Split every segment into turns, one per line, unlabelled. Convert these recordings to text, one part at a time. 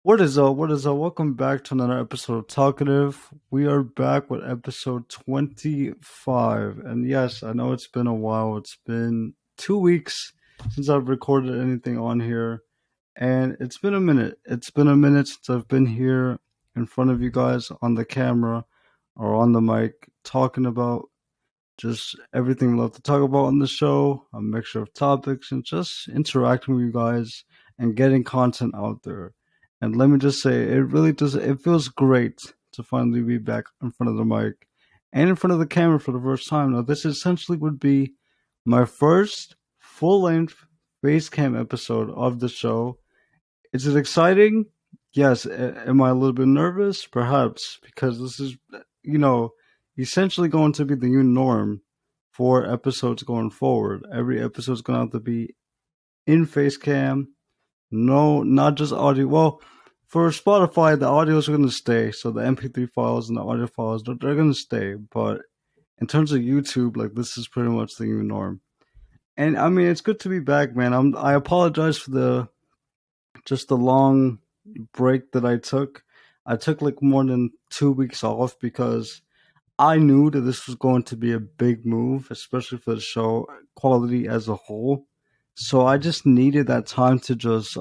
What is up? What is up? Welcome back to another episode of Talkative. We are back with episode 25. And yes, I know it's been a while. It's been 2 weeks since I've recorded anything on here. And it's been a minute. It's been a minute since I've been here in front of you guys on the camera or on the mic talking about just everything we love to talk about on the show, a mixture of topics, and just interacting with you guys and getting content out there. And let me just say, it really does, it feels great to finally be back in front of the mic and in front of the camera for the first time. Now, this essentially would be my first full length face cam episode of the show. Is it exciting? Yes. Am I a little bit nervous? Perhaps, because this is, you know, essentially going to be the new norm for episodes going forward. Every episode is going to have to be in face cam. No, not just audio. Well, for Spotify, the audios are going to stay. So the MP3 files and the audio files, they're going to stay. But in terms of YouTube, like this is pretty much the new norm. And I mean, it's good to be back, man. I apologize for the long break that I took. I took like more than 2 weeks off because I knew that this was going to be a big move, especially for the show quality as a whole. So I just needed that time to just,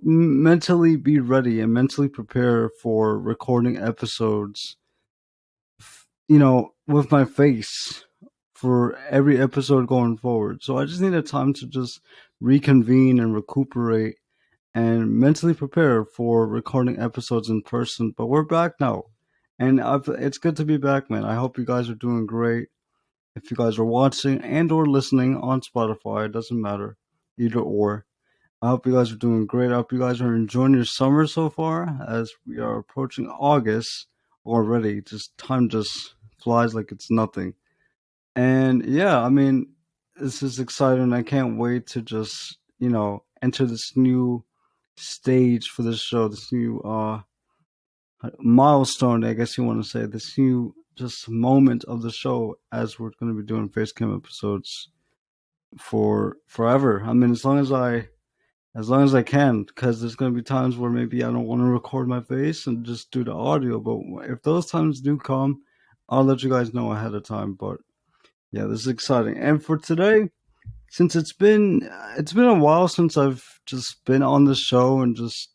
mentally be ready and mentally prepare for recording episodes, with my face for every episode going forward. So I just needed time to just reconvene and recuperate and mentally prepare for recording episodes in person. But we're back now, and it's good to be back, man. I hope you guys are doing great. If you guys are watching and or listening on Spotify, it doesn't matter, either or. I hope you guys are doing great. I hope you guys are enjoying your summer so far, as we are approaching August already. Just time just flies like it's nothing. And yeah, I mean, this is exciting. I can't wait to just, enter this new stage for this show, this new milestone, I guess you want to say, this new just moment of the show as we're going to be doing face cam episodes for forever. I mean, as long as I can, because there's going to be times where maybe I don't want to record my face and just do the audio. But if those times do come, I'll let you guys know ahead of time. But yeah, this is exciting. And for today, since it's been a while since I've just been on the show and just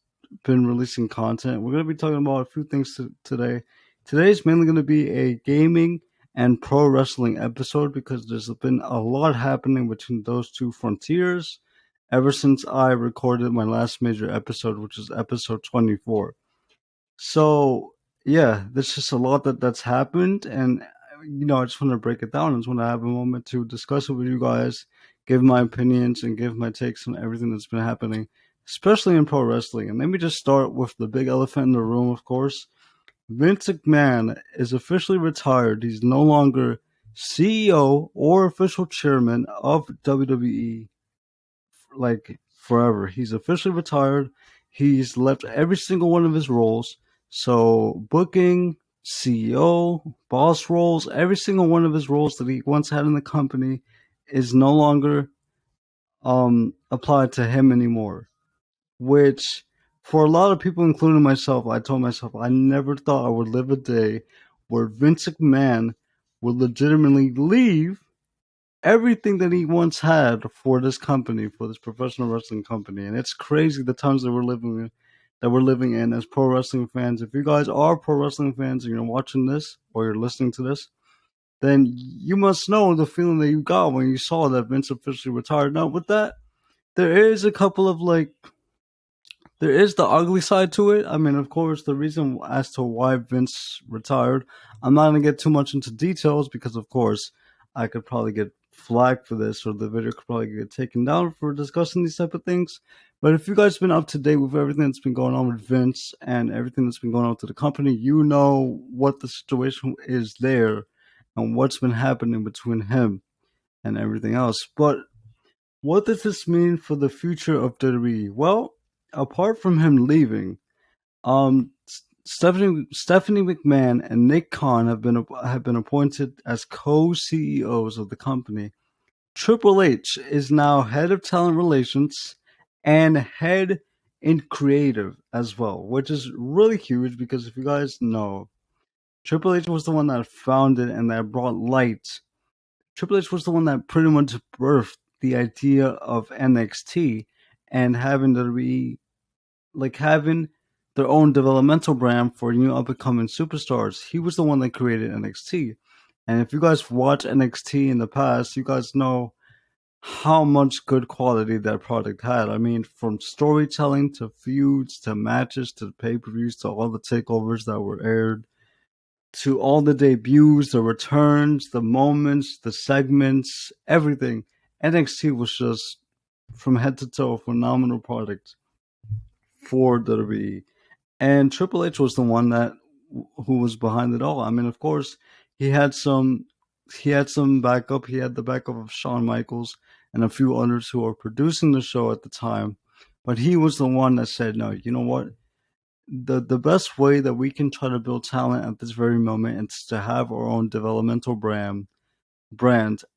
been releasing content, we're going to be talking about a few things today. Today's mainly going to be a gaming and pro wrestling episode because there's been a lot happening between those two frontiers ever since I recorded my last major episode, which is episode 24. So yeah, there's just a lot that's happened, and I just want to break it down. I just want to have a moment to discuss it with you guys, give my opinions, and give my takes on everything that's been happening, especially in pro wrestling. And let me just start with the big elephant in the room, of course. Vince McMahon is officially retired. He's no longer CEO or official chairman of WWE, like forever. He's officially retired. He's left every single one of his roles. So booking, CEO, boss roles, every single one of his roles that he once had in the company is no longer applied to him anymore. Which for a lot of people, including myself, I told myself I never thought I would live a day where Vince McMahon would legitimately leave everything that he once had for this company, for this professional wrestling company. And it's crazy the times that we're living in as pro wrestling fans. If you guys are pro wrestling fans and you're watching this or you're listening to this, then you must know the feeling that you got when you saw that Vince officially retired. Now, with that, there is a couple of there is the ugly side to it. I mean, of course, the reason as to why Vince retired, I'm not going to get too much into details because, of course, I could probably get flagged for this or the video could probably get taken down for discussing these type of things. But if you guys have been up to date with everything that's been going on with Vince and everything that's been going on to the company, you know what the situation is there and what's been happening between him and everything else. But what does this mean for the future of WWE? Well, apart from him leaving, Stephanie McMahon and Nick Khan have been appointed as co-CEOs of the company. Triple H is now head of talent relations and head in creative as well, which is really huge because if you guys know, Triple H was the one that founded and that brought light. Triple H was the one that pretty much birthed the idea of NXT and having the having their own developmental brand for new up and coming superstars. He was the one that created NXT. And if you guys watch NXT in the past, you guys know how much good quality that product had. I mean, from storytelling to feuds to matches to pay per views to all the takeovers that were aired to all the debuts, the returns, the moments, the segments, everything. NXT was just from head to toe a phenomenal product for WWE. And Triple H was the one that who was behind it all. I mean, of course, he had some he had some backup. He had the backup of Shawn Michaels and a few others who were producing the show at the time. But he was the one that said, "No, you know what? The best way that we can try to build talent at this very moment is to have our own developmental brand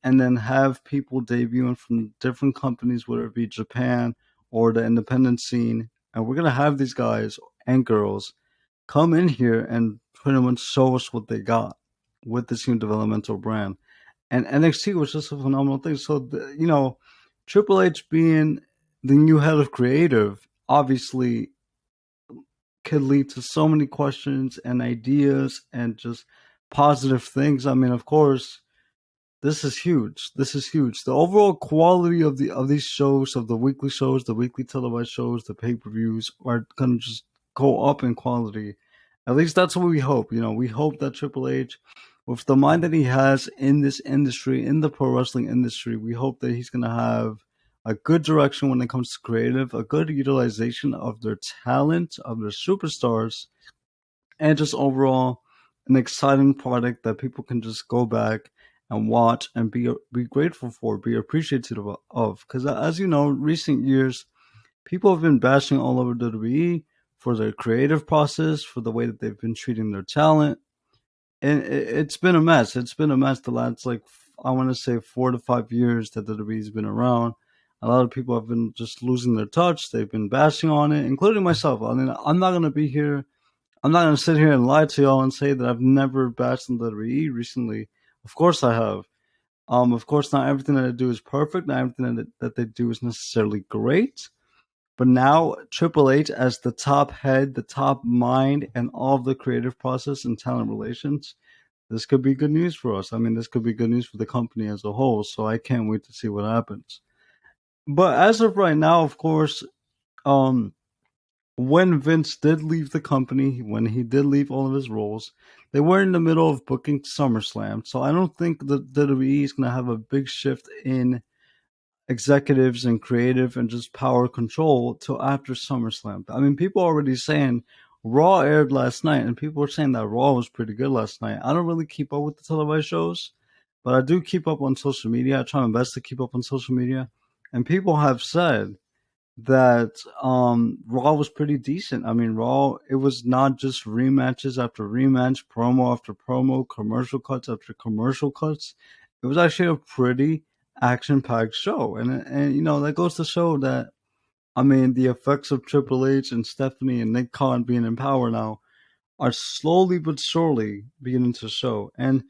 and then have people debuting from different companies, whether it be Japan or the independent scene. And we're gonna have these guys and girls come in here and pretty much show us what they got with this new developmental brand." And NXT was just a phenomenal thing. So, Triple H being the new head of creative obviously could lead to so many questions and ideas and just positive things. I mean, of course, this is huge. This is huge. The overall quality of these shows, of the weekly shows, the weekly televised shows, the pay per views are gonna just go up in quality. At least that's what we hope. We hope that Triple H, with the mind that he has in this industry, in the pro wrestling industry, we hope that he's gonna have a good direction when it comes to creative, a good utilization of their talent, of their superstars, and just overall an exciting product that people can just go back and watch and be grateful for, be appreciative of. Because as you know, recent years people have been bashing all over WWE for their creative process, for the way that they've been treating their talent, and it's been a mess. It's been a mess the last I want to say 4 to 5 years that WWE's been around. A lot of people have been just losing their touch. They've been bashing on it, including myself. I mean, I'm not gonna be here I'm not going to sit here and lie to y'all and say that I've never bashed on WWE recently. Of course I have. Of course, not everything that they do is perfect. Not everything that they do is necessarily great. But now Triple H as the top head, the top mind, and all of the creative process and talent relations, this could be good news for us. I mean, this could be good news for the company as a whole. So I can't wait to see what happens. But as of right now, of course, um, when Vince did leave the company, when he did leave all of his roles, they were in the middle of booking SummerSlam. So I don't think that WWE is going to have a big shift in executives and creative and just power control till after SummerSlam. I mean, people are already saying Raw aired last night, and people were saying that Raw was pretty good last night. I don't really keep up with the televised shows, but I do keep up on social media. I try my best to keep up on social media. And people have said that Raw was pretty decent. I mean, Raw, it was not just rematches after rematch, promo after promo, commercial cuts after commercial cuts. It was actually a pretty action-packed show, and that goes to show that I mean the effects of Triple H and Stephanie and Nick Khan being in power now are slowly but surely beginning to show. And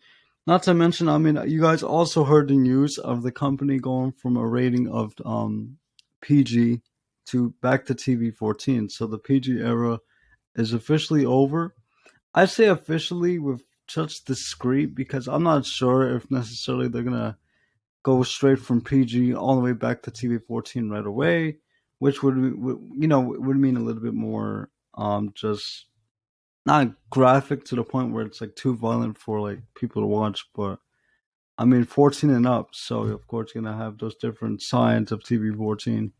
not to mention, I mean, you guys also heard the news of the company going from a rating of PG to back to TV 14. So the PG era is officially over. I say officially with such discreet because I'm not sure if necessarily they're gonna go straight from PG all the way back to TV 14 right away, which would mean a little bit more just not graphic to the point where it's like too violent for like people to watch, but I mean 14 and up. So of course you're gonna have those different signs of TV 14.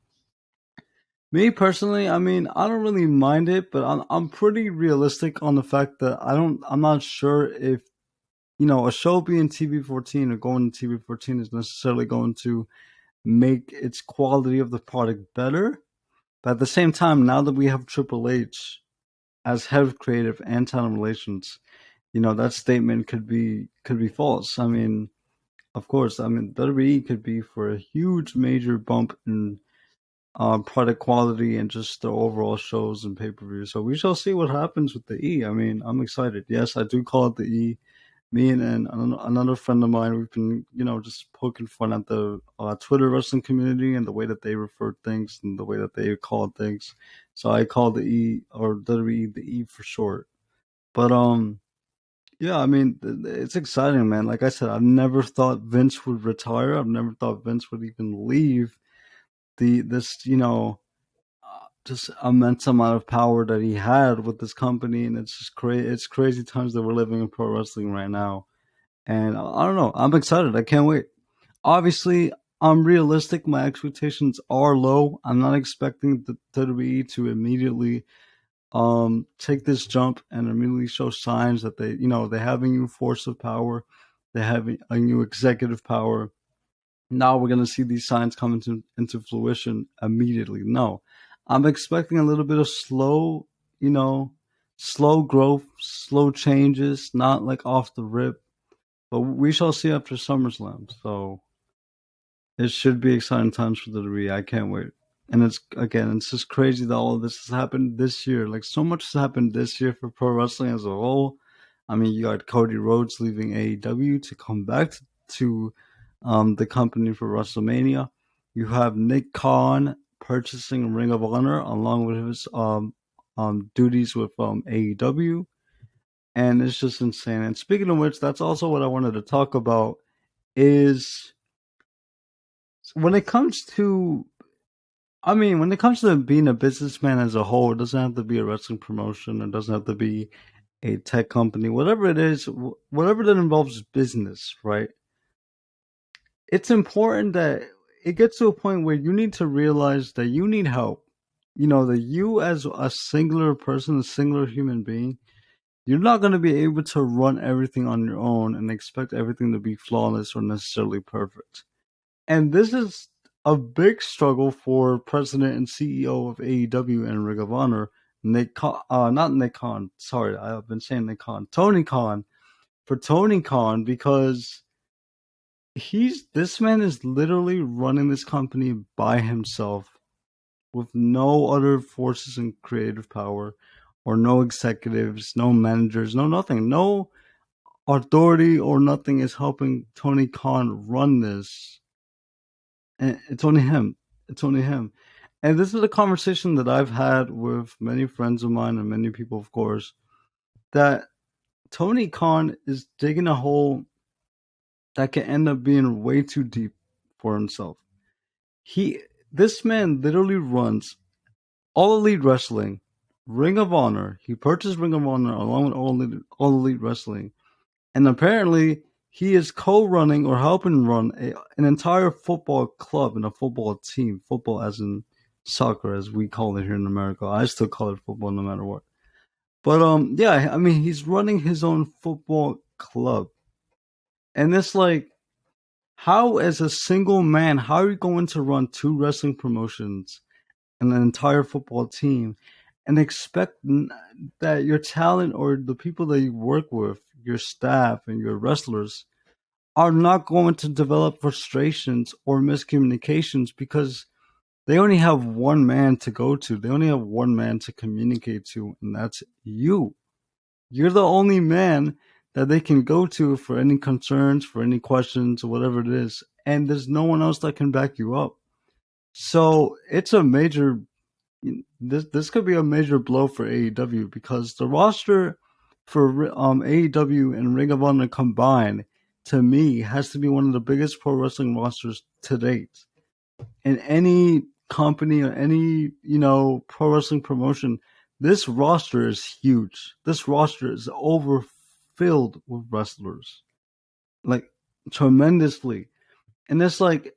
Me personally, I mean, I don't really mind it, but I'm pretty realistic on the fact that I'm not sure if a show being TV 14 or going to TV 14 is necessarily going to make its quality of the product better. But at the same time, now that we have Triple H as head of creative and talent relations, that statement could be false. I mean, of course, I mean WWE could be for a huge major bump in product quality and just the overall shows and pay per view. So we shall see what happens with the E. I mean, I'm excited. Yes, I do call it the E. Me and another friend of mine, we've been, just poking fun at the Twitter wrestling community and the way that they refer things and the way that they call things. So I call the E, or WWE the E for short. But yeah, I mean, it's exciting, man. Like I said, I've never thought Vince would retire. I've never thought Vince would even leave this, just immense amount of power that he had with this company, and it's just crazy. It's crazy times that we're living in pro wrestling right now, and I don't know. I'm excited. I can't wait. Obviously, I'm realistic. My expectations are low. I'm not expecting the WWE to immediately take this jump and immediately show signs that they have a new force of power, they have a new executive power. Now we're gonna see these signs come into fruition immediately. No, I'm expecting a little bit of you know, slow growth, slow changes, not like off the rip. But we shall see after SummerSlam. So it should be exciting times for the WWE. I can't wait. And it's just crazy that all of this has happened this year. Like so much has happened this year for pro wrestling as a whole. I mean, you got Cody Rhodes leaving AEW to come back to the company for WrestleMania. You have Nick Khan purchasing Ring of Honor along with his duties with AEW, and it's just insane. And speaking of which, that's also what I wanted to talk about is when it comes to when it comes to being a businessman as a whole, it doesn't have to be a wrestling promotion. It doesn't have to be a tech company. Whatever it is, whatever that involves business, right? It's important that it gets to a point where you need to realize that you need help. That you as a singular person, a singular human being, you're not going to be able to run everything on your own and expect everything to be flawless or necessarily perfect. And this is a big struggle for President and CEO of AEW and Ring of Honor, not Nick Khan. Sorry, I've been saying Nick Khan. Tony Khan. For Tony Khan, because this man is literally running this company by himself with no other forces and creative power or no executives, no managers, no nothing. No authority or nothing is helping Tony Khan run this. And it's only him. It's only him. And this is a conversation that I've had with many friends of mine and many people, of course, that Tony Khan is digging a hole that can end up being way too deep for himself. This man literally runs All Elite Wrestling, Ring of Honor. He purchased Ring of Honor along with All Elite Wrestling. And apparently, he is co-running or helping run an entire football club and a football team. Football as in soccer, as we call it here in America. I still call it football no matter what. But yeah, I mean, he's running his own football club. And it's like, how as a single man, how are you going to run two wrestling promotions and an entire football team and expect that your talent or the people that you work with, your staff and your wrestlers, are not going to develop frustrations or miscommunications because they only have one man to go to. They only have one man to communicate to, and that's you. You're the only man that they can go to for any concerns, for any questions, or whatever it is. And there's no one else that can back you up. So it's a major this could be a major blow for AEW because the roster for AEW and Ring of Honor combined, to me, has to be one of the biggest pro wrestling rosters to date. In any company or any pro wrestling promotion, this roster is huge. This roster is overfilled with wrestlers, like tremendously. And it's like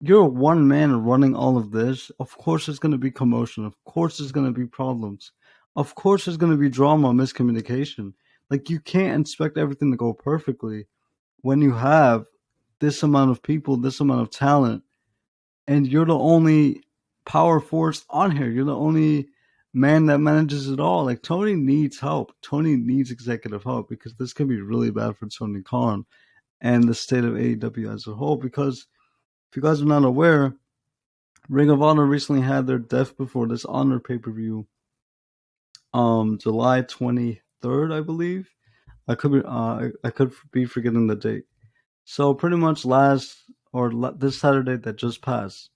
you're one man running all of this. Of course, there's going to be commotion. Of course, there's going to be problems. Of course, there's going to be drama, miscommunication. Like, you can't expect everything to go perfectly when you have this amount of people, this amount of talent, and you're the only power force on here. You're the only man that manages it all. Like, Tony needs help. Tony needs executive help because this can be really bad for Tony Khan and the state of AEW as a whole because if you guys are not aware, Ring of Honor recently had their Death Before Dishonor pay per view, July 23rd, I believe. I could be forgetting the date. So pretty much this Saturday that just passed,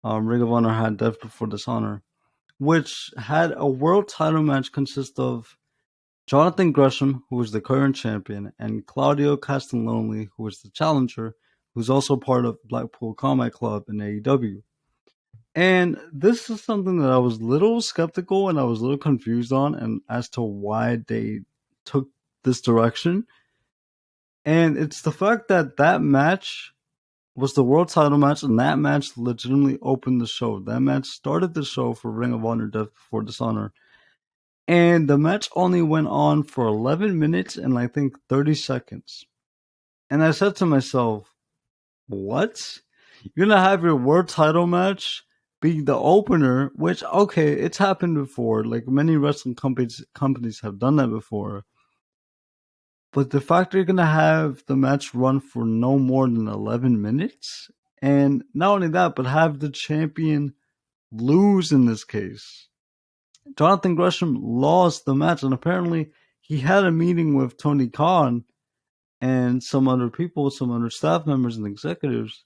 Ring of Honor had Death Before Dishonor, which had a world title match consist of Jonathan Gresham, who is the current champion, and Claudio Castagnoli, who is the challenger, who's also part of Blackpool Combat Club in AEW. And this is something that I was a little skeptical and I was a little confused on, and as to why they took this direction. And it's the fact that that match was the world title match, and that match legitimately opened the show. That match started the show for Ring of Honor Death Before Dishonor. And the match only went on for 11 minutes and I think 30 seconds. And I said to myself, what? You're going to have your world title match be the opener, which, okay, it's happened before. Like many wrestling companies have done that before. But the fact that you're going to have the match run for no more than 11 minutes, and not only that, but have the champion lose in this case. Jonathan Gresham lost the match, and apparently he had a meeting with Tony Khan and some other people, some other staff members and executives,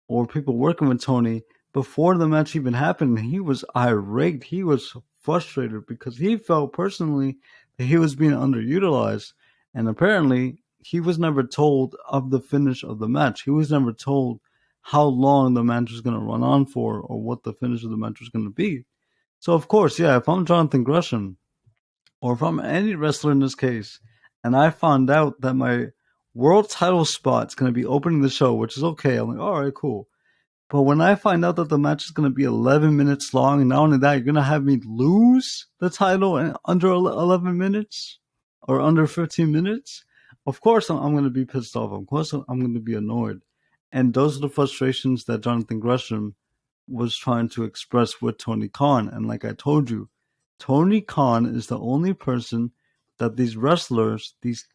or people working with Tony before the match even happened. He was irate. He was frustrated because he felt personally that he was being underutilized. And apparently, he was never told of the finish of the match. He was never told how long the match was going to run on for or what the finish of the match was going to be. So, of course, yeah, if I'm Jonathan Gresham or if I'm any wrestler in this case, and I found out that my world title spot's going to be opening the show, which is okay, I'm like, all right, cool. But when I find out that the match is going to be 11 minutes long, and not only that, you're going to have me lose the title in under 11 minutes or under 15 minutes, of course I'm going to be pissed off. Of course I'm going to be annoyed. And those are the frustrations that Jonathan Gresham was trying to express with Tony Khan. And like I told you, Tony Khan is the only person that these wrestlers, these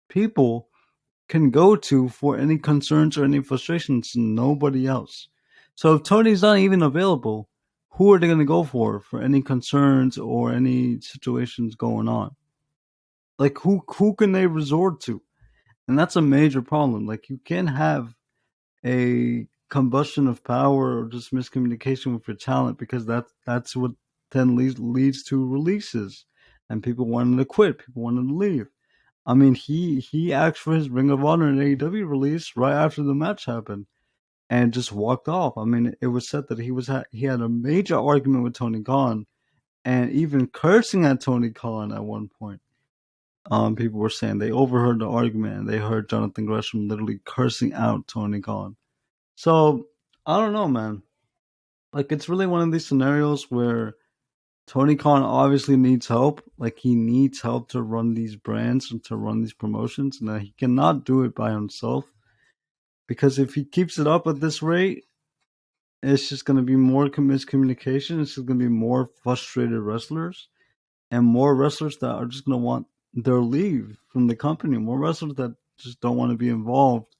people can go to for any concerns or any frustrations. Nobody else. So if Tony's not even available, who are they going to go for any concerns or any situations going on? Like who can they resort to? And that's a major problem. Like you can't have a combustion of power or just miscommunication with your talent because that's what then leads to releases and people wanting to quit, people wanting to leave. I mean, he asked for his Ring of Honor and AEW release right after the match happened, and just walked off. I mean, it was said that he had a major argument with Tony Khan, and even cursing at Tony Khan at one point. People were saying they overheard the argument and they heard Jonathan Gresham literally cursing out Tony Khan. So I don't know, man. Like it's really one of these scenarios where Tony Khan obviously needs help. Like he needs help to run these brands and to run these promotions, and that he cannot do it by himself. Because if he keeps it up at this rate, it's just going to be more miscommunication. It's just going to be more frustrated wrestlers and more wrestlers that are just going to want their leave from the company. More wrestlers that just don't want to be involved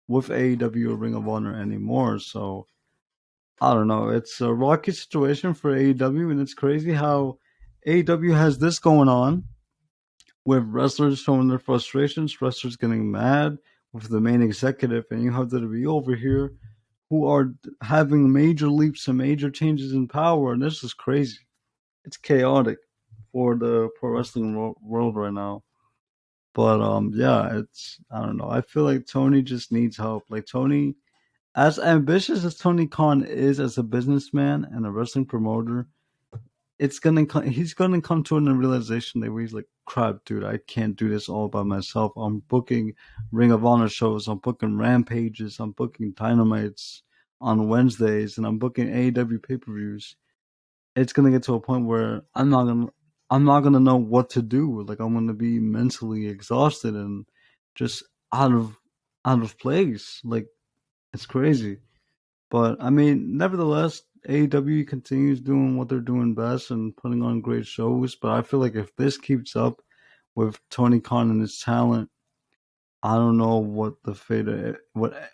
with AEW or Ring of Honor anymore. So I don't know. It's a rocky situation for AEW, and it's crazy how AEW has this going on with wrestlers showing their frustrations, wrestlers getting mad with the main executive, and you have WWE over here who are having major leaps and major changes in power, and this is crazy. It's chaotic for the pro wrestling world right now. But yeah, it's I don't know. I feel like Tony just needs help. Like Tony, as ambitious as Tony Khan is as a businessman and a wrestling promoter, he's gonna come to a realization that he's like, crap, dude, I can't do this all by myself. I'm booking Ring of Honor shows, I'm booking Rampages, I'm booking Dynamites on Wednesdays, and I'm booking AEW pay per views. It's gonna get to a point where I'm not gonna know what to do. Like I'm gonna be mentally exhausted and just out of place. Like it's crazy. But I mean, nevertheless, AEW continues doing what they're doing best and putting on great shows. But I feel like if this keeps up with Tony Khan and his talent, I don't know what the fate of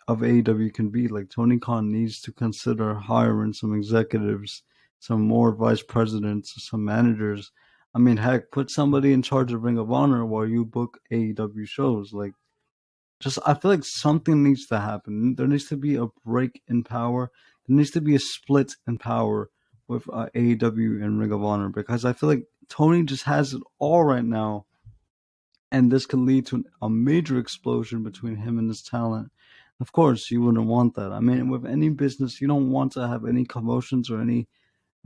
AEW can be. Like Tony Khan needs to consider hiring some executives, some more vice presidents, some managers. I mean, heck, put somebody in charge of Ring of Honor while you book AEW shows. Like, just I feel like something needs to happen. There needs to be a break in power. There needs to be a split in power with AEW and Ring of Honor because I feel like Tony just has it all right now, and this could lead to a major explosion between him and his talent. Of course, you wouldn't want that. I mean, with any business, you don't want to have any commotions or any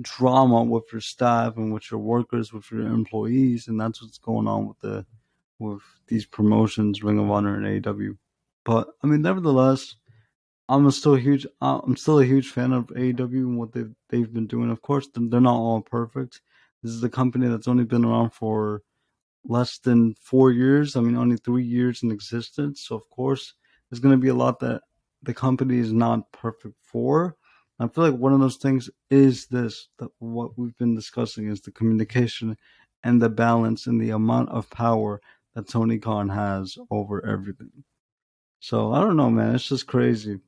drama with your staff and with your workers, with your employees, and that's what's going on with these promotions, Ring of Honor and AEW. But I mean, nevertheless, I'm still a huge fan of AEW and what they've been doing. Of course, they're not all perfect. This is a company that's only been around for less than 4 years. I mean, only 3 years in existence. So of course, there's going to be a lot that the company is not perfect for. I feel like one of those things is this that what we've been discussing is the communication and the balance and the amount of power that Tony Khan has over everything. So I don't know, man. It's just crazy.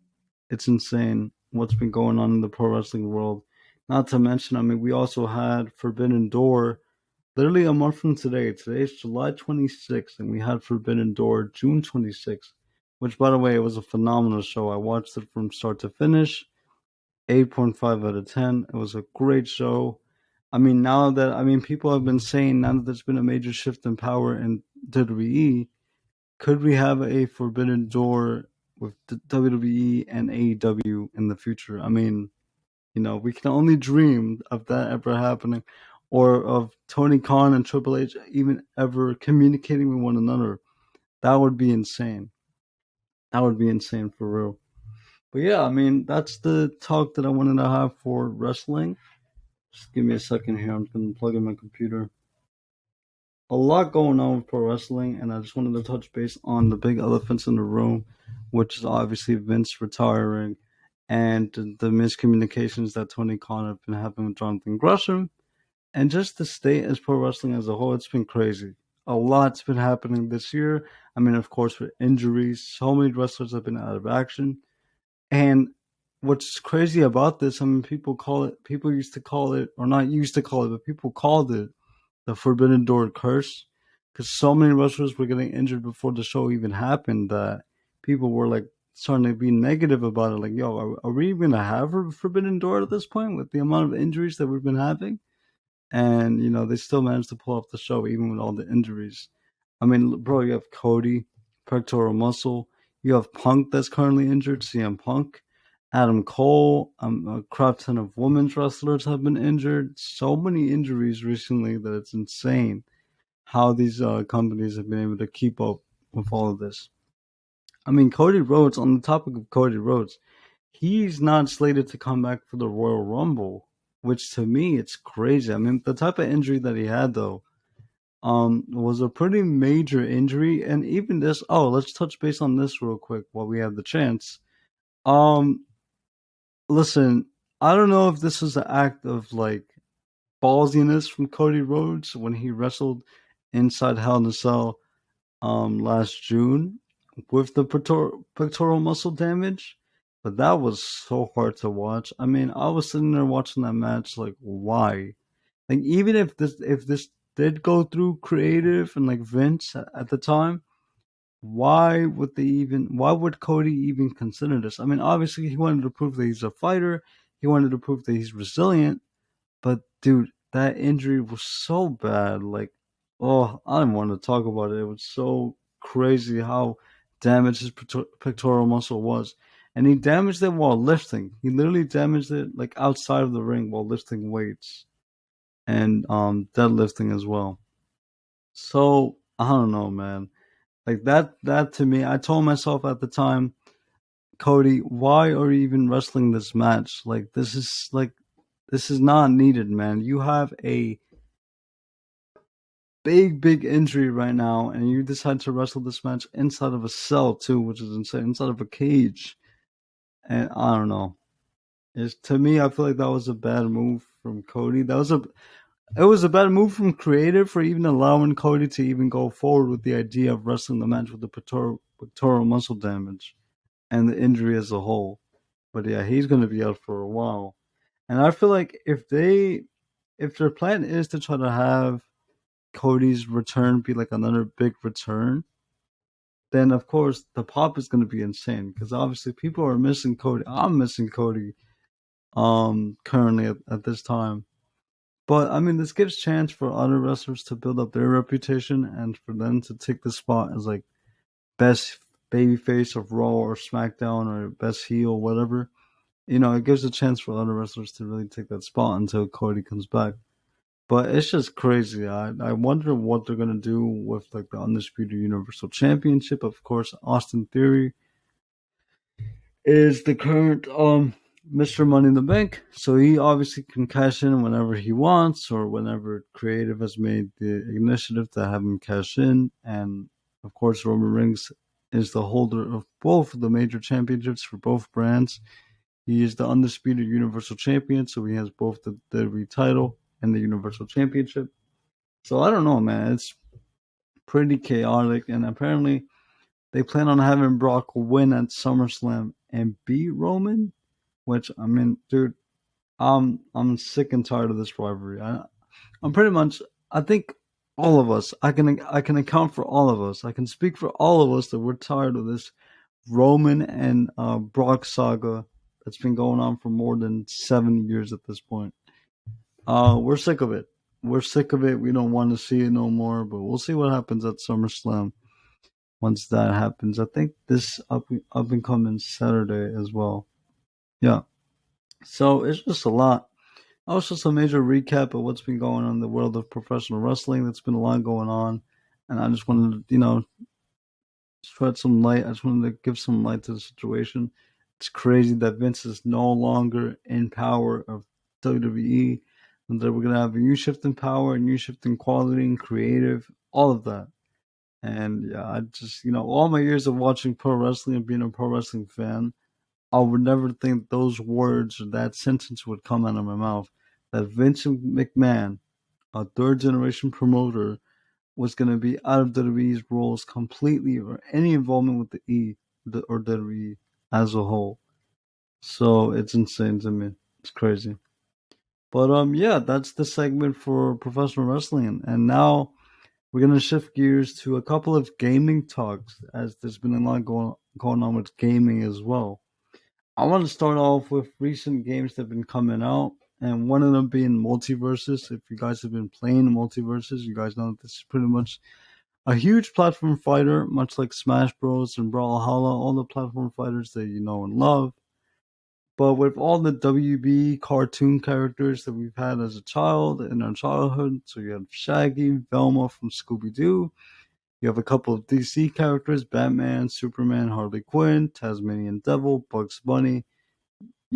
It's insane what's been going on in the pro wrestling world. Not to mention, I mean, we also had Forbidden Door literally a month from today. Today is July 26th, and we had Forbidden Door June 26th, which, by the way, it was a phenomenal show. I watched it from start to finish, 8.5 out of 10. It was a great show. I mean, people have been saying now that there's been a major shift in power in WWE, could we have a Forbidden Door with the WWE and AEW in the future? I mean, we can only dream of that ever happening or of Tony Khan and Triple H even ever communicating with one another. That would be insane. That would be insane for real. But yeah, I mean, that's the talk that I wanted to have for wrestling. Just give me a second here. I'm going to plug in my computer. A lot going on with pro wrestling, and I just wanted to touch base on the big elephants in the room, which is obviously Vince retiring and the miscommunications that Tony Khan have been having with Jonathan Gresham, and just the state as pro wrestling as a whole. It's been crazy. A lot's been happening this year. I mean, of course, with injuries, so many wrestlers have been out of action. And what's crazy about this, I mean, people used to call it, or not used to call it, but people called it the Forbidden Door curse, because so many wrestlers were getting injured before the show even happened that people were like starting to be negative about it. Like, yo, are we even gonna have a Forbidden Door at this point with the amount of injuries that we've been having? And they still managed to pull off the show even with all the injuries. I mean, bro, you have Cody, pectoral muscle. You have Punk that's currently injured, CM Punk. Adam Cole, a crap ton of women's wrestlers have been injured. So many injuries recently that it's insane how these companies have been able to keep up with all of this. I mean, Cody Rhodes, on the topic of Cody Rhodes, he's not slated to come back for the Royal Rumble, which to me, it's crazy. I mean, the type of injury that he had, though, was a pretty major injury. And even this, let's touch base on this real quick while we have the chance. Um, Listen, I don't know if this was an act of like ballsiness from Cody Rhodes when he wrestled inside Hell in a Cell last June with the pectoral muscle damage, but that was so hard to watch. I mean, I was sitting there watching that match like, why? Like, even if this did go through creative and like Vince at the time, why would Cody even consider this? I mean, obviously he wanted to prove that he's a fighter, he wanted to prove that he's resilient, but dude, that injury was so bad. Like, oh, I didn't want to talk about it. It was so crazy how damaged his pectoral muscle was. And he damaged it while lifting. He literally damaged it like outside of the ring while lifting weights and deadlifting as well. So I don't know, man. Like that to me, I told myself at the time, Cody, why are you even wrestling this match? This is not needed, man. You have a big injury right now, and you decide to wrestle this match inside of a cell too, which is insane, inside of a cage. And I don't know. It's to me, I feel like that was a bad move from Cody. It was a bad move from creative for even allowing Cody to even go forward with the idea of wrestling the match with the pectoral muscle damage and the injury as a whole. But yeah, he's going to be out for a while. And I feel like if their plan is to try to have Cody's return be like another big return, then of course the pop is going to be insane because obviously people are missing Cody. I'm missing Cody currently at this time. But I mean, this gives chance for other wrestlers to build up their reputation and for them to take the spot as like best babyface of Raw or SmackDown or best heel, whatever. It gives a chance for other wrestlers to really take that spot until Cody comes back. But it's just crazy. I wonder what they're gonna do with like the Undisputed Universal Championship. Of course, Austin Theory is the current Mr. Money in the Bank, so he obviously can cash in whenever he wants or whenever creative has made the initiative to have him cash in. And of course, Roman Reigns is the holder of both of the major championships for both brands. He is the undisputed Universal Champion, so he has both the WWE title and the Universal Championship. So I don't know, man. It's pretty chaotic, and apparently they plan on having Brock win at SummerSlam and beat Roman. Which I mean, dude, I'm sick and tired of this rivalry. I'm pretty much. I think all of us. I can account for all of us. I can speak for all of us that we're tired of this Roman and Brock saga that's been going on for more than 7 years at this point. We're sick of it. We're sick of it. We don't want to see it no more. But we'll see what happens at SummerSlam once that happens. I think this up and coming Saturday as well. Yeah. So it's just a lot. Also, some major recap of what's been going on in the world of professional wrestling. There's been a lot going on, and I just wanted to, shed some light. I just wanted to give some light to the situation. It's crazy that Vince is no longer in power of WWE, and that we're gonna have a new shift in power, a new shift in quality and creative, all of that. And yeah, I just, all my years of watching pro wrestling and being a pro wrestling fan, I would never think those words or that sentence would come out of my mouth. That Vincent McMahon, a third generation promoter, was going to be out of WWE's roles completely or any involvement with or WWE as a whole. So it's insane to me. It's crazy. But yeah, that's the segment for professional wrestling. And now we're gonna shift gears to a couple of gaming talks, as there's been a lot going on with gaming as well. I want to start off with recent games that have been coming out, and one of them being Multiversus. If you guys have been playing Multiversus, you guys know that this is pretty much a huge platform fighter, much like Smash Bros. And Brawlhalla, all the platform fighters that you know and love. But with all the WB cartoon characters that we've had as a child in our childhood, so you have Shaggy, Velma from Scooby Doo, you have a couple of DC characters, Batman, Superman, Harley Quinn, Tasmanian Devil, Bugs Bunny,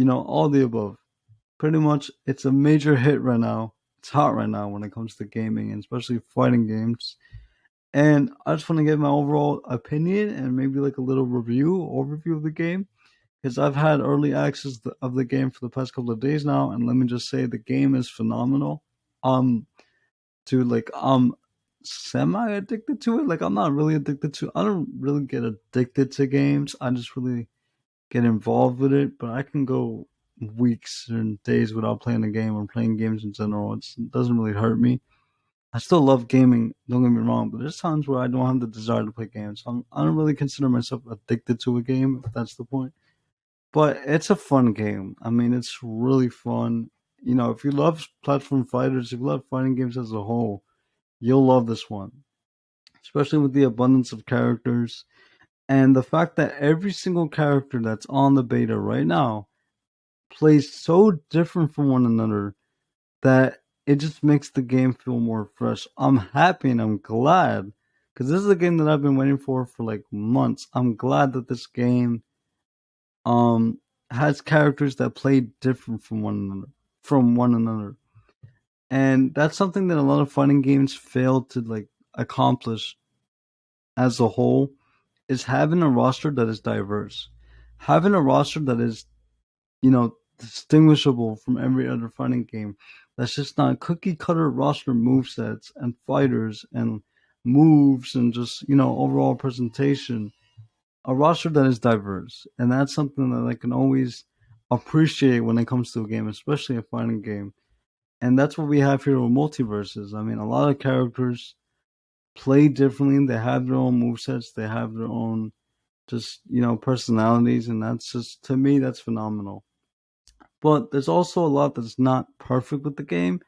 all the above. Pretty much, it's a major hit right now. It's hot right now when it comes to gaming, and especially fighting games. And I just want to give my overall opinion and maybe like a little overview of the game. Because I've had early access of the game for the past couple of days now, and let me just say the game is phenomenal. I'm semi addicted to it. Like I'm not really addicted to. I don't really get addicted to games. I just really get involved with it. But I can go weeks and days without playing a game or playing games in general. It doesn't really hurt me. I still love gaming. Don't get me wrong, but there's times where I don't have the desire to play games. I don't really consider myself addicted to a game, if that's the point. But it's a fun game. I mean, it's really fun. If you love platform fighters, if you love fighting games as a whole, you'll love this one. Especially with the abundance of characters and the fact that every single character that's on the beta right now plays so different from one another that it just makes the game feel more fresh. I'm happy and I'm glad because this is a game that I've been waiting for like months. I'm glad that this game um has characters that play different from one another. And that's something that a lot of fighting games fail to like accomplish as a whole, is having a roster that is diverse. Having a roster that is, distinguishable from every other fighting game. That's just not cookie cutter roster movesets and fighters and moves and just, overall presentation. a roster that is diverse, and that's something that I can always appreciate when it comes to a game, especially a fighting game. And that's what we have here with Multiverses. I mean, a lot of characters play differently. They have their own movesets. They have their own just personalities, and that's just, to me, that's phenomenal. But there's also a lot that's not perfect with the game,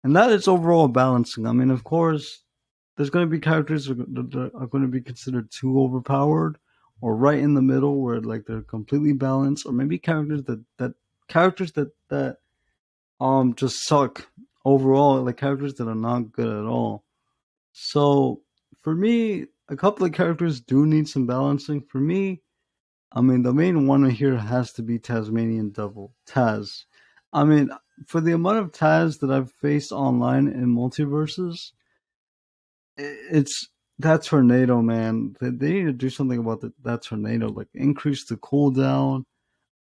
and that is overall balancing. I mean, of course, there's going to be characters that are going to be considered too overpowered, or right in the middle where like they're completely balanced, or maybe characters that just suck overall, like characters that are not good at all. So for me, a couple of characters do need some balancing. For me, I mean, the main one here has to be Tasmanian Devil, Taz. I mean, for the amount of Taz that I've faced online in multiverses, it's that tornado, man. They need to do something about that tornado, like increase the cooldown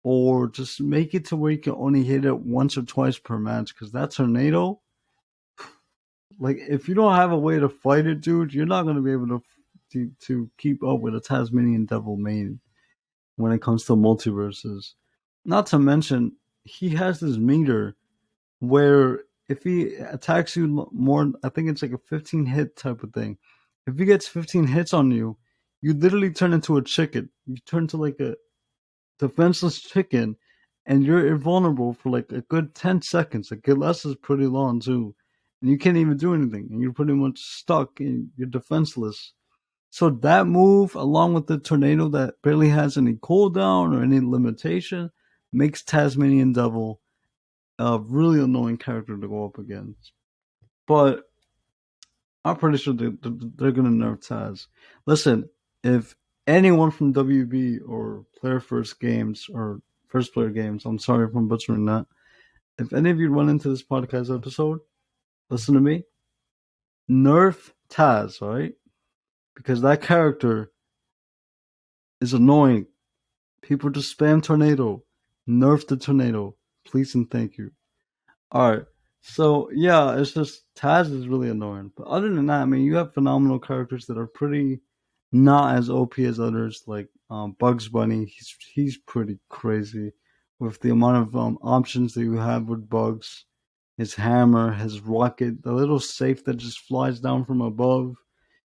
or just make it to where you can only hit it once or twice per match. Because that tornado, like, if you don't have a way to fight it, dude, you're not gonna be able to keep up with a Tasmanian Devil main when it comes to multiverses. Not to mention, he has this meter where if he attacks you more, I think it's like a 15 hit type of thing. If he gets 15 hits on you, you literally turn into a chicken. You turn to like a defenseless chicken, and you're invulnerable for like a good 10 seconds. Like, it lasts is pretty long too. And you can't even do anything, and you're pretty much stuck and you're defenseless. So that move, along with the tornado that barely has any cooldown or any limitation, makes Tasmanian Devil a really annoying character to go up against. But I'm pretty sure they're going to nerf Taz. Listen, if anyone from WB or Player First Games or First Player Games, I'm sorry if I'm butchering that, if any of you run into this podcast episode, listen to me, nerf Taz, alright? Because that character is annoying. People just spam tornado. Nerf the tornado. Please and thank you. Alright. So yeah, it's just Taz is really annoying. But other than that, I mean, you have phenomenal characters that are pretty not as OP as others, like Bugs Bunny. He's pretty crazy with the amount of options that you have with Bugs. His hammer, his rocket, the little safe that just flies down from above.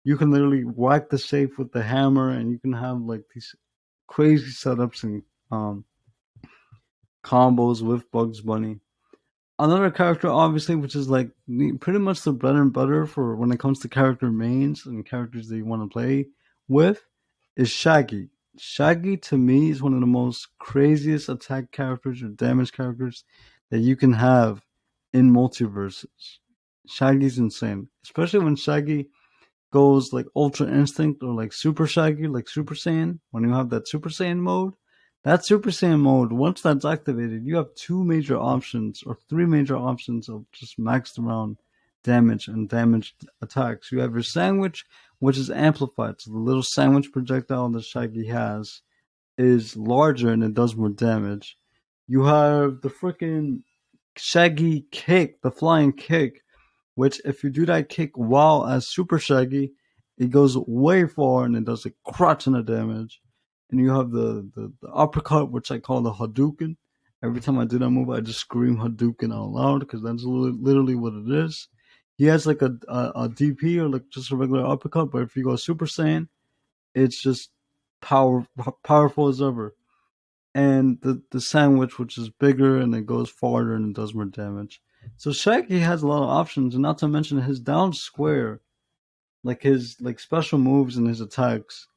You can literally whack the safe with the hammer, and you can have like these crazy setups and um, combos with Bugs Bunny. Another character, obviously, which is like pretty much the bread and butter for when it comes to character mains and characters that you want to play with, is Shaggy. Shaggy, to me, is one of the most craziest attack characters or damage characters that you can have in multiverses. Shaggy's insane, especially when Shaggy goes like Ultra Instinct or like Super Shaggy, like Super Saiyan. When you have that Super Saiyan mode, that Super Saiyan mode, once that's activated, you have two major options or three major options of just maxed around damage and damaged attacks. You have your sandwich, which is amplified. So the little sandwich projectile that Shaggy has is larger and it does more damage. You have the freaking Shaggy kick, the flying kick, which if you do that kick while as Super Shaggy, it goes way far and it does a crotch ton of damage. And you have the uppercut, which I call the Hadouken. Every time I do that move, I just scream Hadouken out loud because that's literally what it is. He has like a DP or like just a regular uppercut, but if you go Super Saiyan, it's just powerful as ever. And the sandwich, which is bigger and it goes farther and it does more damage. So Shaggy has a lot of options, and not to mention his down square, like his like special moves and his attacks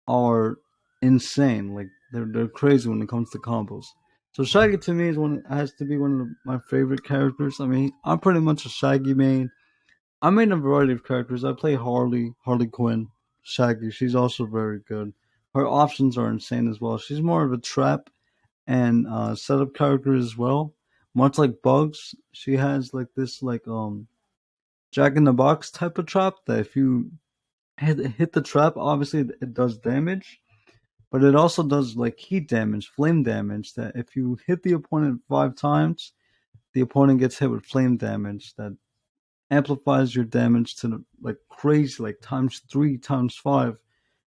are insane. Like they're crazy when it comes to combos. So Shaggy to me is one has to be one of my favorite characters. I mean, I'm pretty much a Shaggy main. I main a variety of characters. I play Harley Quinn, Shaggy. She's also very good. Her options are insane as well. She's more of a trap and setup character as well. Much like Bugs, she has like this like Jack in the Box type of trap that if you hit the trap, obviously it does damage, but it also does like heat damage, flame damage. That if you hit the opponent 5 times, the opponent gets hit with flame damage that amplifies your damage to like crazy, like times 3, times 5.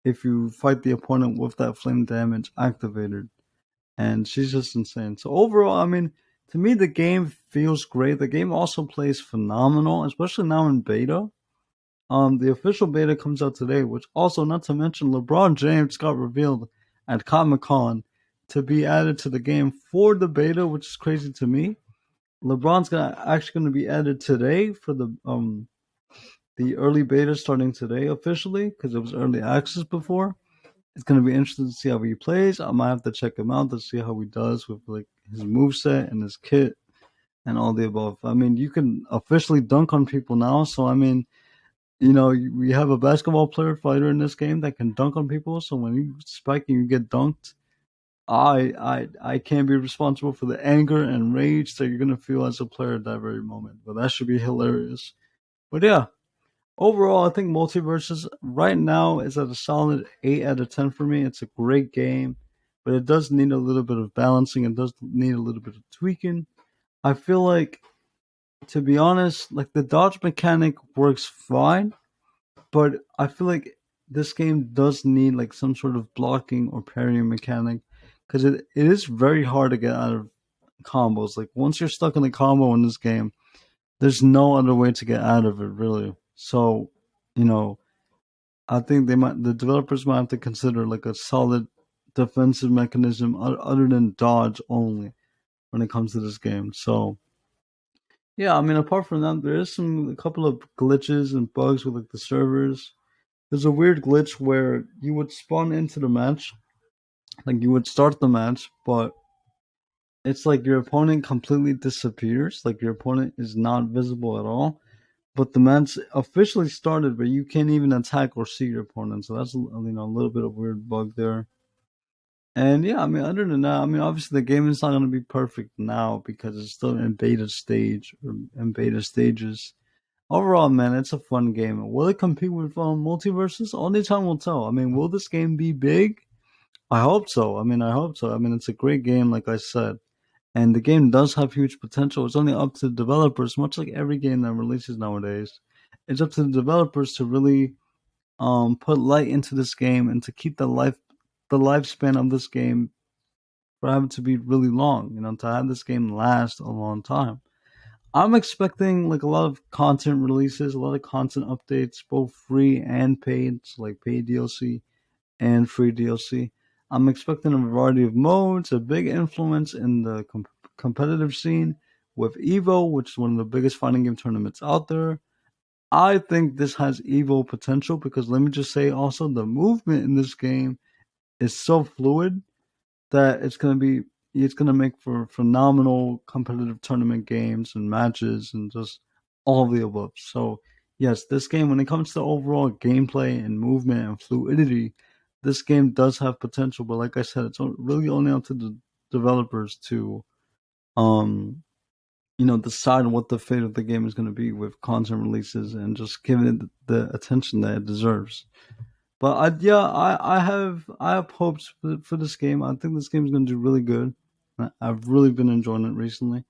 if you fight the opponent with that flame damage activated. And she's just insane. So overall, I mean, to me, the game feels great. The game also plays phenomenal, especially now in beta. The official beta comes out today, which also, not to mention, LeBron James got revealed at Comic Con to be added to the game for the beta, which is crazy to me. LeBron's actually gonna be added today for the early beta starting today officially because it was early access before. It's gonna be interesting to see how he plays. I might have to check him out to see how he does with like his moveset and his kit and all the above. I mean, you can officially dunk on people now, so I mean, we have a basketball player fighter in this game that can dunk on people. So when you spike and you get dunked, I can't be responsible for the anger and rage that you're gonna feel as a player at that very moment. But that should be hilarious. But yeah, overall, I think Multiversus right now is at a solid 8 out of 10 for me. It's a great game, but it does need a little bit of balancing. It does need a little bit of tweaking. I feel like, to be honest, like the dodge mechanic works fine, but I feel like this game does need like some sort of blocking or parrying mechanic because it is very hard to get out of combos. Like once you're stuck in a combo in this game, there's no other way to get out of it really. So, you know, I think the developers might have to consider like a solid defensive mechanism other than dodge only when it comes to this game. So yeah, I mean, apart from that, there is a couple of glitches and bugs with like the servers. There's a weird glitch where you would spawn into the match, like you would start the match, but it's like your opponent completely disappears, like your opponent is not visible at all. But the match officially started, but you can't even attack or see your opponent. So that's a little bit of a weird bug there. And yeah, I mean, other than that, I mean, obviously the game is not going to be perfect now because it's still in beta stage or in beta stages. Overall, man, it's a fun game. Will it compete with Multiversus? Only time will tell. I mean, will this game be big? I hope so. I hope so. I mean, it's a great game, like I said. And the game does have huge potential. It's only up to the developers, much like every game that releases nowadays. It's up to the developers to really put light into this game and to keep the lifespan of this game for having to be really long, to have this game last a long time. I'm expecting like a lot of content releases, a lot of content updates, both free and paid, so like paid DLC and free DLC. I'm expecting a variety of modes, a big influence in the competitive scene with Evo, which is one of the biggest fighting game tournaments out there. I think this has Evo potential because let me just say also the movement in this game is so fluid that it's gonna make for phenomenal competitive tournament games and matches and just all of the above. So yes, this game when it comes to overall gameplay and movement and fluidity, this game does have potential. But like I said, it's really only up to the developers to um decide what the fate of the game is going to be with content releases and just giving it the attention that it deserves. But I have hopes for this game. I think this game is going to do really good. I've really been enjoying it recently,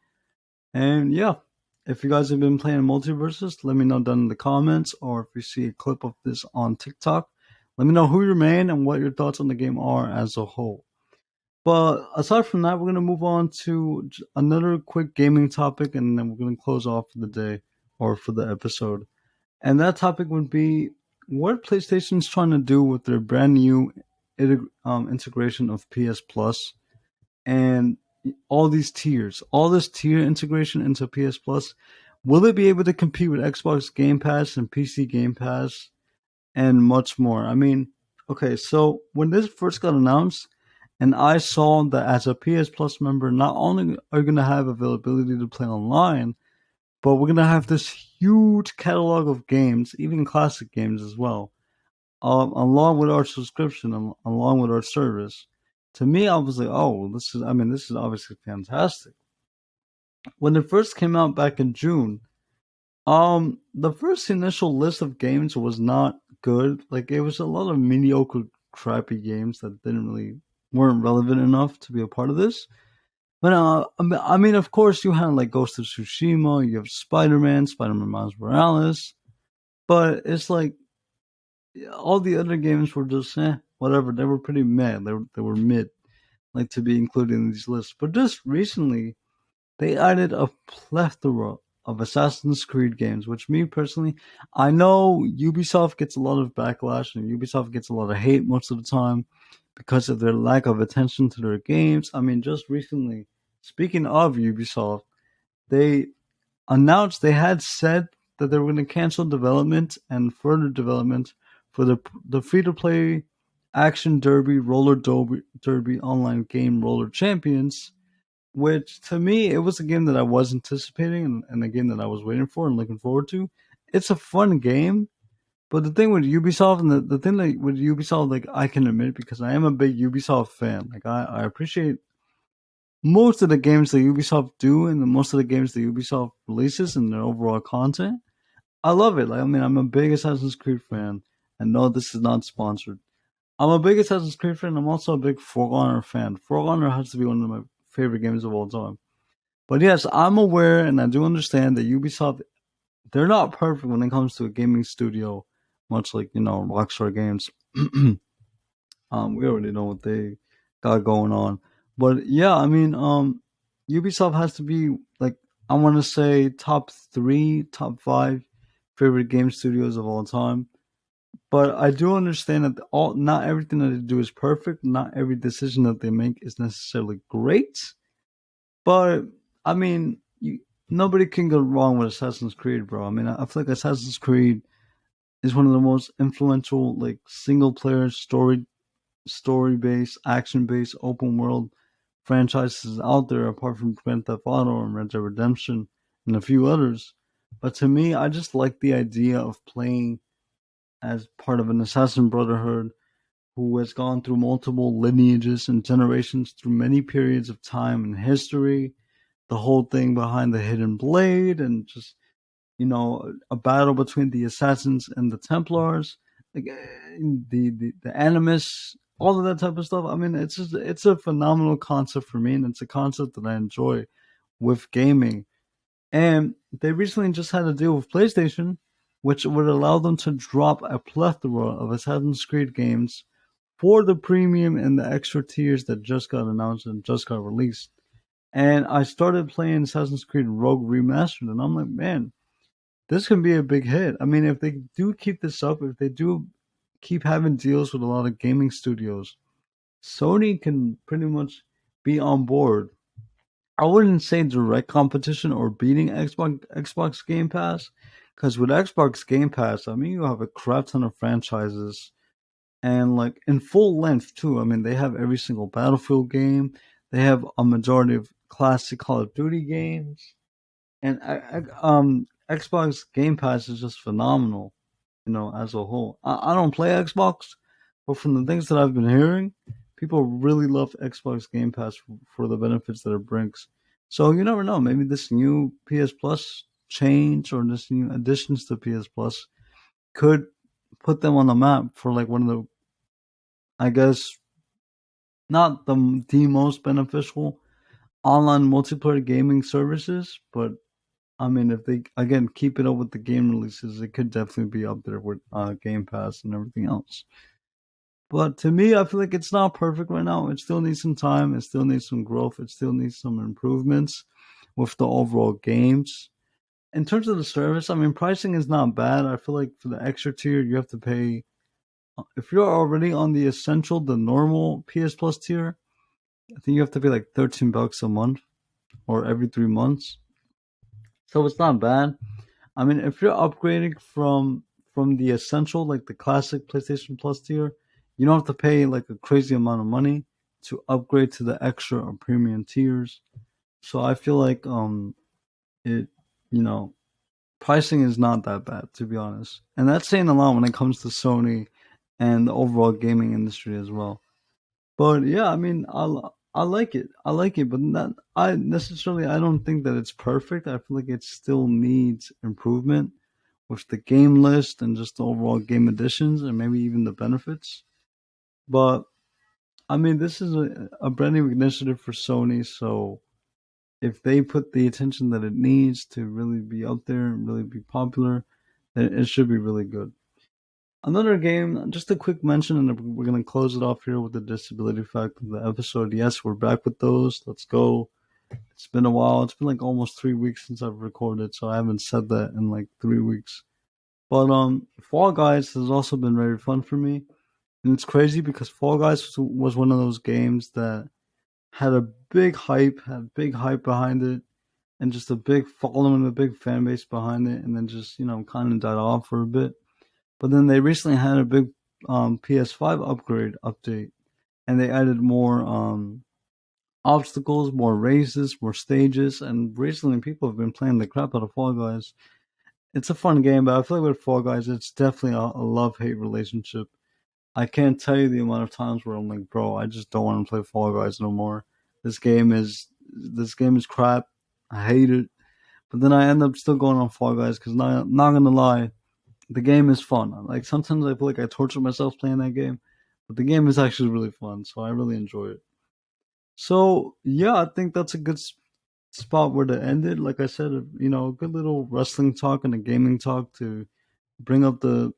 and yeah, if you guys have been playing Multiversus, let me know down in the comments, or if you see a clip of this on TikTok, let me know who your main and what your thoughts on the game are as a whole. But aside from that, we're gonna move on to another quick gaming topic, and then we're gonna close off for the day or for the episode. And that topic would be what PlayStation's trying to do with their brand new integration of PS Plus and all this tier integration into PS Plus. Will it be able to compete with Xbox Game Pass and PC Game Pass and much more? I mean, okay, so when this first got announced, and I saw that as a PS Plus member, not only are you going to have availability to play online, but we're gonna have this huge catalog of games, even classic games as well, along with our subscription, along with our service. To me, I was like, "Oh, this is obviously fantastic." When it first came out back in June, the first initial list of games was not good. Like it was a lot of mediocre, crappy games that weren't relevant enough to be a part of this. But I mean, of course, you had like Ghost of Tsushima, you have Spider Man Miles Morales, but it's like all the other games were just whatever. They were pretty meh. They were mid, like to be included in these lists. But just recently, they added a plethora of Assassin's Creed games, which me personally, I know Ubisoft gets a lot of backlash and Ubisoft gets a lot of hate most of the time because of their lack of attention to their games. I mean, just recently, speaking of Ubisoft, they announced they had said that they were going to cancel development and further development for the free to play action derby online game Roller Champions, which to me it was a game that I was anticipating and a game that I was waiting for and looking forward to. It's a fun game, but the thing with Ubisoft and the thing that with Ubisoft, like I can admit because I am a big Ubisoft fan. Like I appreciate most of the games that Ubisoft do and most of the games that Ubisoft releases and their overall content. I love it. Like I mean, I'm a big Assassin's Creed fan, and no, this is not sponsored. I'm a big Assassin's Creed fan. I'm also a big For Honor fan. For Honor has to be one of my favorite games of all time. But yes, I'm aware and I do understand that Ubisoft they're not perfect when it comes to a gaming studio, much like Rockstar Games. We already know what they got going on, but yeah, I mean, Ubisoft has to be like I want to say top three, top five favorite game studios of all time. But I do understand that not everything that they do is perfect. Not every decision that they make is necessarily great. But I mean, nobody can go wrong with Assassin's Creed, bro. I mean, I feel like Assassin's Creed is one of the most influential, like single player story based, action based, open world franchises out there, apart from Grand Theft Auto and Red Dead Redemption and a few others. But to me, I just like the idea of playing as part of an assassin brotherhood who has gone through multiple lineages and generations through many periods of time and history. The whole thing behind the hidden blade and just a battle between the assassins and the Templars, like the Animus, all of that type of stuff. I mean, it's a phenomenal concept for me, and it's a concept that I enjoy with gaming. And they recently just had a deal with PlayStation, which would allow them to drop a plethora of Assassin's Creed games for the premium and the extra tiers that just got announced and just got released. And I started playing Assassin's Creed Rogue Remastered, and I'm like, man, this can be a big hit. I mean, if they do keep this up, if they do keep having deals with a lot of gaming studios, Sony can pretty much be on board. I wouldn't say direct competition or beating Xbox Game Pass, because with Xbox Game Pass, I mean, you have a crap ton of franchises and like in full length too. I mean, they have every single Battlefield game. They have a majority of classic Call of Duty games, and Xbox Game Pass is just phenomenal, as a whole. I don't play Xbox, but from the things that I've been hearing, people really love Xbox Game Pass for the benefits that it brings. So you never know. Maybe this new PS Plus change or this new additions to PS Plus could put them on the map for like one of the, I guess, not the most beneficial online multiplayer gaming services, but I mean, if they again keep it up with the game releases, it could definitely be up there with Game Pass and everything else. But to me, I feel like it's not perfect right now. It still needs some time. It still needs some growth. It still needs some improvements with the overall games. In terms of the service, I mean, pricing is not bad. I feel like for the extra tier, you have to pay. If you're already on the essential, the normal PS Plus tier, I think you have to pay like $13 a month or every 3 months. So it's not bad. I mean, if you're upgrading from the essential, like the classic PlayStation Plus tier, you don't have to pay like a crazy amount of money to upgrade to the extra or premium tiers. So I feel like it you know pricing is not that bad to be honest, and that's saying a lot when it comes to Sony and the overall gaming industry as well. But yeah, I mean, I like it. I like it, but not I don't think that it's perfect. I feel like it still needs improvement with the game list and just the overall game additions and maybe even the benefits. But I mean, this is a brand new initiative for Sony, so if they put the attention that it needs to really be out there and really be popular, then it should be really good. Another game, just a quick mention, and then we're gonna close it off here with the disability fact of the episode. Yes, we're back with those. Let's go. It's been a while. It's been like almost 3 weeks since I've recorded, so I haven't said that in like 3 weeks. But Fall Guys has also been very fun for me, and it's crazy because Fall Guys was one of those games that had a big hype, had big hype behind it, and just a big following, a big fan base behind it, and then just kind of died off for a bit. But then they recently had a big PS5 upgrade update, and they added more obstacles, more races, more stages, and recently people have been playing the crap out of Fall Guys. It's a fun game, but I feel like with Fall Guys, it's definitely a love hate relationship. I can't tell you the amount of times where I'm like, bro, I just don't want to play Fall Guys no more. This game is crap. I hate it. But then I end up still going on Fall Guys because not gonna lie, the game is fun. Like sometimes I feel like I torture myself playing that game, but the game is actually really fun, so I really enjoy it. So yeah, I think that's a good spot where to end it. Like I said, a good little wrestling talk and a gaming talk to bring up the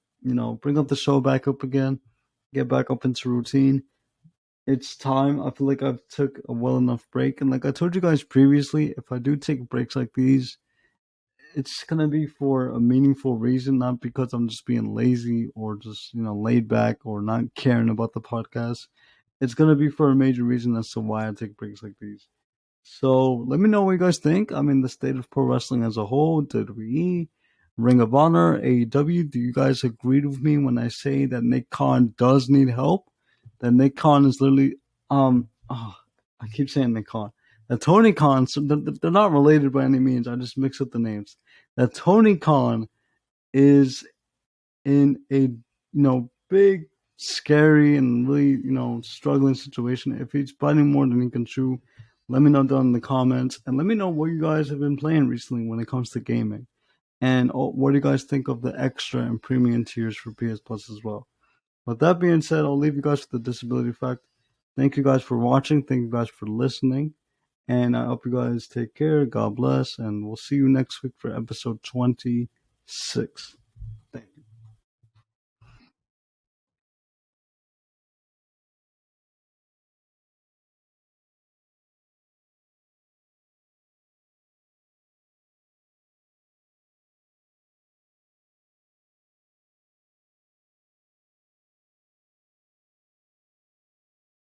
show back up again, get back up into routine. It's time. I feel like I've took a well enough break, and like I told you guys previously, if I do take breaks like these, it's gonna be for a meaningful reason, not because I'm just being lazy or just laid back or not caring about the podcast. It's gonna be for a major reason as to why I take breaks like these. So let me know what you guys think. I mean, the state of pro wrestling as a whole, WWE, Ring of Honor, AEW. Do you guys agree with me when I say that Nick Khan does need help? That Nick Khan is literally, I keep saying Nick Khan. That Tony Khan, so they're not related by any means. I just mix up the names. That Tony Khan is in a big, scary, and really struggling situation. If he's biting more than he can chew, let me know down in the comments, and let me know what you guys have been playing recently when it comes to gaming, and what do you guys think of the extra and premium tiers for PS Plus as well. With that being said, I'll leave you guys with the disability fact. Thank you guys for watching. Thank you guys for listening. And I hope you guys take care. God bless. And we'll see you next week for episode 26.